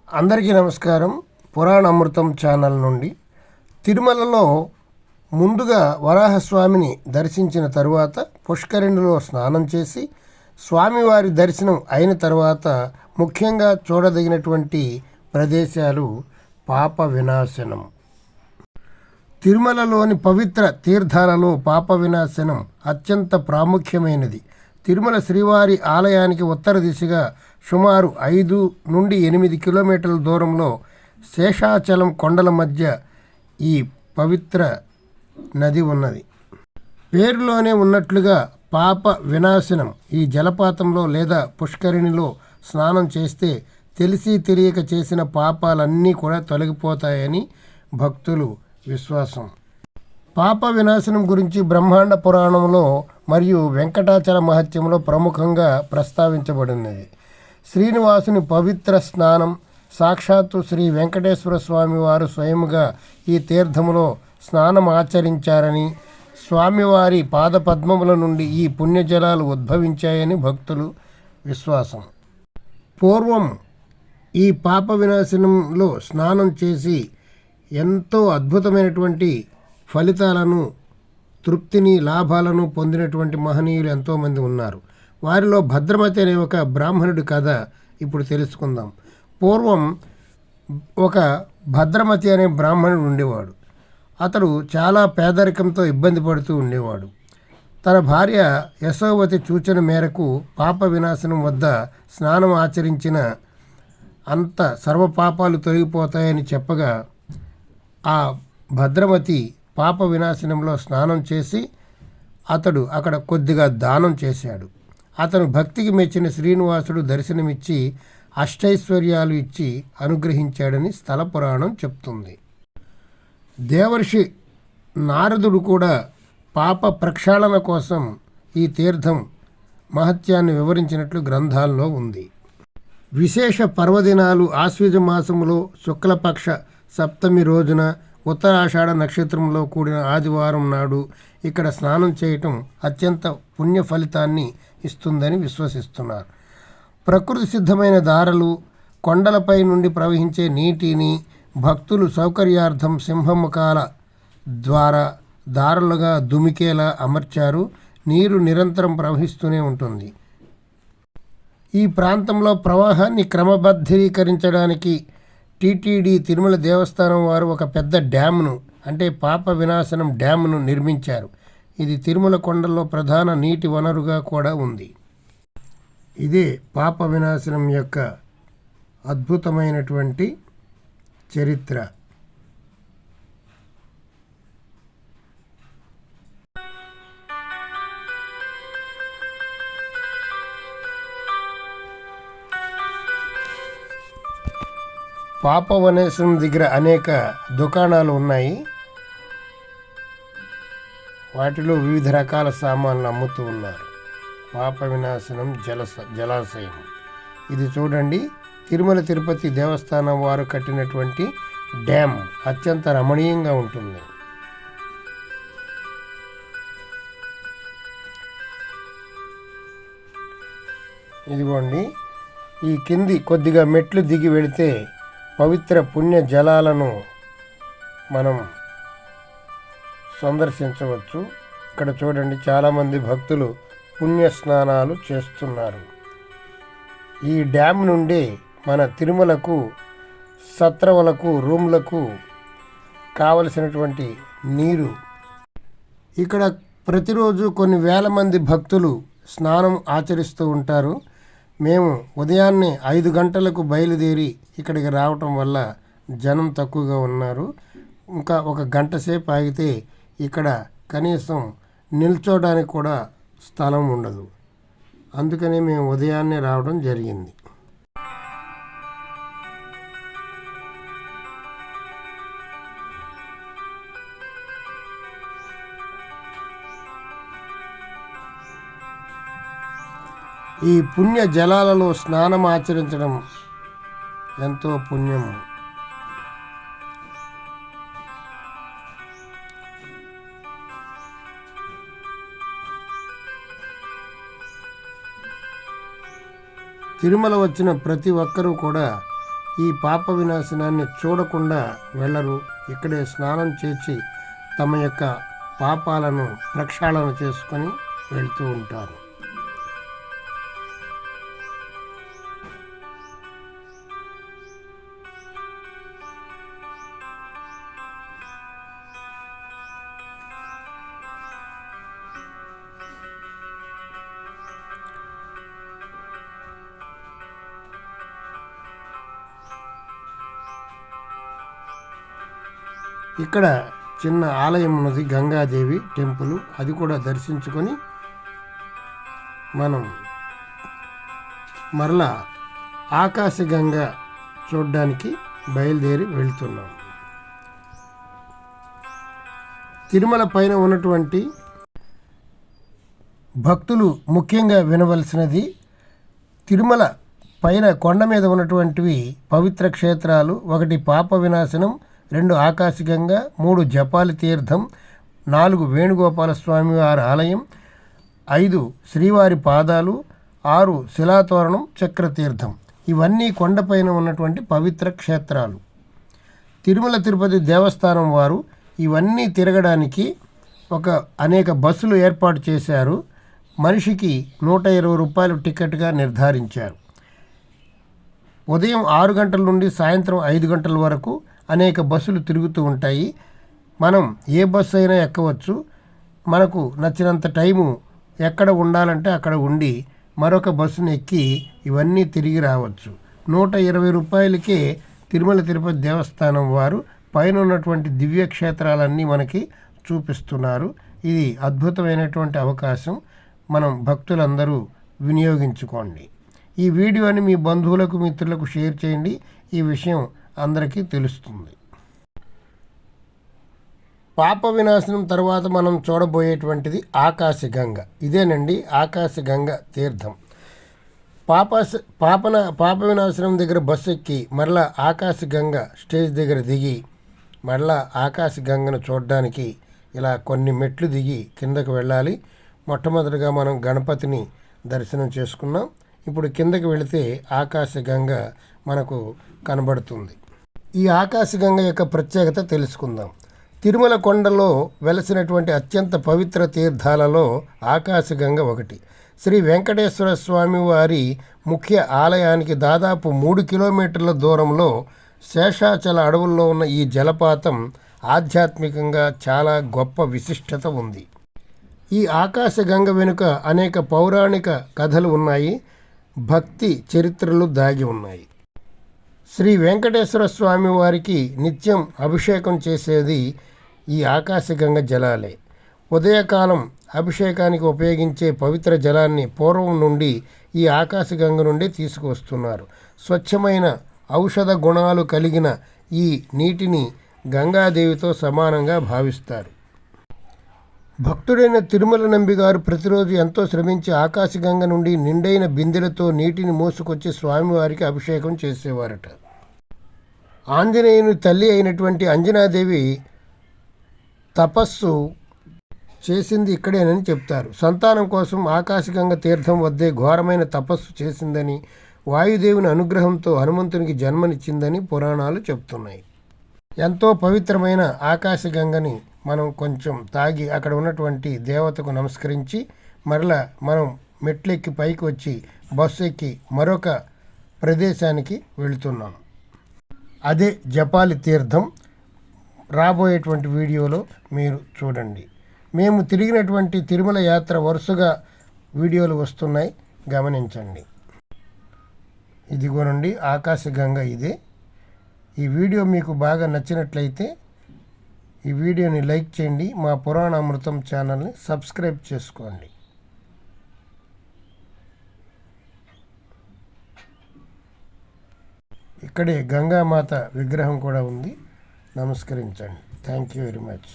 అందరికీ నమస్కారం. పురాణ అమృతం ఛానల్ నుండి. తిరుమలలో ముందుగా వరాహస్వామిని దర్శించిన తరువాత పుష్కరిణిలో స్నానం చేసి స్వామివారి దర్శనం అయిన తర్వాత ముఖ్యంగా చూడదగినటువంటి ప్రదేశాలు పాప వినాశనం. తిరుమలలోని పవిత్ర తీర్థాలలో పాప వినాశనం అత్యంత ప్రాముఖ్యమైనది. తిరుమల శ్రీవారి ఆలయానికి ఉత్తర దిశగా సుమారు 5 నుండి 8 కిలోమీటర్ల దూరంలో శేషాచలం కొండల మధ్య ఈ పవిత్ర నది ఉన్నది. పేరులోనే ఉన్నట్లుగా పాప వినాశనం. ఈ జలపాతంలో లేదా పుష్కరిణిలో స్నానం చేస్తే తెలిసి తెలియక చేసిన పాపాలన్నీ కూడా తొలగిపోతాయని భక్తులు విశ్వాసం. పాప వినాశనం గురించి బ్రహ్మాండ పురాణంలో మరియు వెంకటాచల మహత్యంలో ప్రముఖంగా ప్రస్తావించబడినది. శ్రీనివాసుని పవిత్ర స్నానం. సాక్షాత్తు శ్రీ వెంకటేశ్వర స్వామి వారు స్వయముగా ఈ తీర్థములో స్నానం ఆచరించారని, స్వామివారి పాదపద్మముల నుండి ఈ పుణ్యజలాలు ఉద్భవించాయని భక్తులు విశ్వాసం. పూర్వం ఈ పాప వినాశనంలో స్నానం చేసి ఎంతో అద్భుతమైనటువంటి ఫలితాలను, తృప్తిని, లాభాలను పొందినటువంటి మహనీయులు ఎంతోమంది ఉన్నారు. వారిలో భద్రమతి అనే ఒక బ్రాహ్మణుడి కథ ఇప్పుడు తెలుసుకుందాం. పూర్వం ఒక భద్రమతి అనే బ్రాహ్మణుడు ఉండేవాడు. అతడు చాలా పేదరికంతో ఇబ్బంది పడుతూ ఉండేవాడు. తన భార్య యశోవతి సూచన మేరకు పాప వినాశనం వద్ద స్నానం ఆచరించిన అంత సర్వపాపాలు తొలగిపోతాయని చెప్పగా ఆ భద్రమతి పాప వినాశనంలో స్నానం చేసి అతడు అక్కడ కొద్దిగా దానం చేశాడు. అతను భక్తికి మెచ్చిన శ్రీనివాసుడు దర్శనమిచ్చి అష్టైశ్వర్యాలు ఇచ్చి అనుగ్రహించాడని స్థల పురాణం చెప్తుంది. దేవర్షి నారదుడు కూడా పాప ప్రక్షాళన కోసం ఈ తీర్థం మహత్యాన్ని వివరించినట్లు గ్రంథాల్లో ఉంది. విశేష పర్వదినాలు ఆశ్వీజ మాసములో శుక్లపక్ష సప్తమి రోజున ఉత్తరాషాఢ నక్షత్రంలో కూడిన ఆదివారం నాడు ఇక్కడ స్నానం చేయటం అత్యంత పుణ్య ఫలితాన్ని ఇస్తుందని విశ్వసిస్తున్నారు. ప్రకృతి సిద్ధమైన దారలు, కొండలపై నుండి ప్రవహించే నీటిని భక్తులు సౌకర్యార్థం సింహముఖాల ద్వారా దారులుగా దుమికేలా అమర్చారు. నీరు నిరంతరం ప్రవహిస్తూనే ఉంటుంది. ఈ ప్రాంతంలో ప్రవాహాన్ని క్రమబద్ధీకరించడానికి టీటీడీ తిరుమల దేవస్థానం వారు ఒక పెద్ద డ్యామ్ను, అంటే పాప వినాశనం డ్యామ్ను నిర్మించారు. ఇది తిరుమల కొండల్లో ప్రధాన నీటి వనరుగా కూడా ఉంది. ఇదే పాప వినాశనం యొక్క అద్భుతమైనటువంటి చరిత్ర. పాప వినాశనం దగ్గర అనేక దుకాణాలు ఉన్నాయి. వాటిలో వివిధ రకాల సామాన్లు అమ్ముతూ ఉన్నారు. పాప వినాశనం జలాశయం. ఇది చూడండి, తిరుమల తిరుపతి దేవస్థానం వారు కట్టినటువంటి డ్యామ్ అత్యంత రమణీయంగా ఉంటుంది. ఇదిగోండి, ఈ కింది కొద్దిగా మెట్లు దిగి వెళితే పవిత్ర పుణ్య జలాలను మనం సందర్శించవచ్చు. ఇక్కడ చూడండి, చాలామంది భక్తులు పుణ్య స్నానాలు చేస్తున్నారు. ఈ డ్యామ్ నుండి మన తిరుమలకు, సత్రవలకు, రూమ్లకు కావలసినటువంటి నీరు. ఇక్కడ ప్రతిరోజు కొన్ని వేల మంది భక్తులు స్నానం ఆచరిస్తూ ఉంటారు. మేము ఉదయాన్నే 5 గంటలకు బయలుదేరి ఇక్కడికి రావటం వల్ల జనం తక్కువగా ఉన్నారు. ఇంకా ఒక గంట సేపు ఆగితే ఇక్కడ కనీసం నిల్చోడానికి కూడా స్థలం ఉండదు. అందుకని మేము ఉదయాన్నే రావడం జరిగింది. ఈ పుణ్య జలాలలో స్నానం ఆచరించడం ఎంతో పుణ్యం. తిరుమల వచ్చిన ప్రతి ఒక్కరూ కూడా ఈ పాప వినాశనాన్ని చూడకుండా వెళ్ళరు. ఇక్కడే స్నానం చేసి తమ యొక్క పాపాలను ప్రక్షాళన చేసుకొని వెళ్తూ ఉంటారు. ఇక్కడ చిన్న ఆలయం ఉన్నది, గంగాదేవి టెంపుల్. అది కూడా దర్శించుకొని మనం మరలా ఆకాశగంగా చూడడానికి బయలుదేరి వెళ్తున్నాం. తిరుమల పైన ఉన్నటువంటి భక్తులు ముఖ్యంగా వినవలసినది, తిరుమల పైన కొండ మీద ఉన్నటువంటివి పవిత్ర క్షేత్రాలు. 1 పాప వినాశనం, 2 ఆకాశగంగా, 3 జపాలి తీర్థం, 4 వేణుగోపాల స్వామి వారి ఆలయం, 5 శ్రీవారి పాదాలు, 6 శిలాతోరణం చక్రతీర్థం. ఇవన్నీ కొండపైన ఉన్నటువంటి పవిత్ర క్షేత్రాలు. తిరుమల తిరుపతి దేవస్థానం వారు ఇవన్నీ తిరగడానికి అనేక బస్సులు ఏర్పాటు చేశారు. మనిషికి 120 రూపాయలు టికెట్గా నిర్ధారించారు. ఉదయం 6 గంటల నుండి సాయంత్రం 5 గంటల వరకు అనేక బస్సులు తిరుగుతూ ఉంటాయి. మనం ఏ బస్సు అయినా ఎక్కవచ్చు. మనకు నచ్చినంత టైము ఎక్కడ ఉండాలంటే అక్కడ ఉండి మరొక బస్సును ఎక్కి ఇవన్నీ తిరిగి రావచ్చు. 120 రూపాయలకే తిరుమల తిరుపతి దేవస్థానం వారు పైన ఉన్నటువంటి దివ్యక్షేత్రాలన్నీ మనకి చూపిస్తున్నారు. ఇది అద్భుతమైనటువంటి అవకాశం. మనం భక్తులందరూ వినియోగించుకోండి. ఈ వీడియోని మీ బంధువులకు, మిత్రులకు షేర్ చేయండి. ఈ విషయం అందరికీ తెలుస్తుంది. పాప వినాశనం తర్వాత మనం చూడబోయేటువంటిది ఆకాశగంగ. ఇదేనండి ఆకాశగంగ తీర్థం. పాప వినాశనం దగ్గర బస్సు ఎక్కి మరలా ఆకాశగంగ స్టేజ్ దగ్గర దిగి మరలా ఆకాశగంగను చూడడానికి ఇలా కొన్ని మెట్లు దిగి కిందకు వెళ్ళాలి. మొట్టమొదటిగా మనం గణపతిని దర్శనం చేసుకున్నాం. ఇప్పుడు కిందకి వెళితే ఆకాశగంగ మనకు కనబడుతుంది. ఈ ఆకాశగంగ యొక్క ప్రత్యేకత తెలుసుకుందాం. తిరుమల కొండలో వెలసినటువంటి అత్యంత పవిత్ర తీర్థాలలో ఆకాశగంగ ఒకటి. శ్రీ వెంకటేశ్వర స్వామి వారి ముఖ్య ఆలయానికి దాదాపు 3 కిలోమీటర్ల దూరంలో శేషాచల అడవుల్లో ఉన్న ఈ జలపాతం ఆధ్యాత్మికంగా చాలా గొప్ప విశిష్టత ఉంది. ఈ ఆకాశగంగ వెనుక అనేక పౌరాణిక కథలు ఉన్నాయి, భక్తి చరిత్రలు దాగి ఉన్నాయి. శ్రీ వెంకటేశ్వర స్వామి వారికి నిత్యం అభిషేకం చేసేది ఈ ఆకాశగంగ జలాలే. ఉదయకాలం అభిషేకానికి ఉపయోగించే పవిత్ర జలాన్ని పూర్వం నుండి ఈ ఆకాశగంగ నుండి తీసుకువస్తున్నారు. స్వచ్ఛమైన ఔషధ గుణాలు కలిగిన ఈ నీటిని గంగాదేవితో సమానంగా భావిస్తారు. భక్తుడైన తిరుమల నంబి గారు ప్రతిరోజు ఎంతో శ్రమించి ఆకాశగంగ నుండి నిండైన బిందెలతో నీటిని మోసుకొచ్చి స్వామివారికి అభిషేకం చేసేవారట. ఆంజనేయుని తల్లి అయినటువంటి అంజనాదేవి తపస్సు చేసింది ఇక్కడేనని చెప్తారు. సంతానం కోసం ఆకాశగంగ తీర్థం వద్దే ఘోరమైన తపస్సు చేసిందని, వాయుదేవుని అనుగ్రహంతో హనుమంతునికి జన్మనిచ్చిందని పురాణాలు చెప్తున్నాయి. ఎంతో పవిత్రమైన ఆకాశగంగని మనం కొంచెం తాగి అక్కడ ఉన్నటువంటి దేవతకు నమస్కరించి మరలా మనం మెట్లెక్కి పైకి వచ్చి బస్సు ఎక్కి మరొక ప్రదేశానికి వెళుతున్నాం. అదే జపాలి తీర్థం. రాబోయేటువంటి వీడియోలో మీరు చూడండి. మేము తిరిగినటువంటి తిరుమల యాత్ర వరుసగా వీడియోలు వస్తున్నాయి, గమనించండి. ఇదిగోనండి ఆకాశగంగ ఇదే. ఈ వీడియో మీకు బాగా నచ్చినట్లయితే ఈ వీడియోని లైక్ చేయండి. మా పురాణామృతం ఛానల్ని సబ్స్క్రైబ్ చేసుకోండి. ఇక్కడే గంగామాత విగ్రహం కూడా ఉంది, నమస్కరించండి. Thank you very much.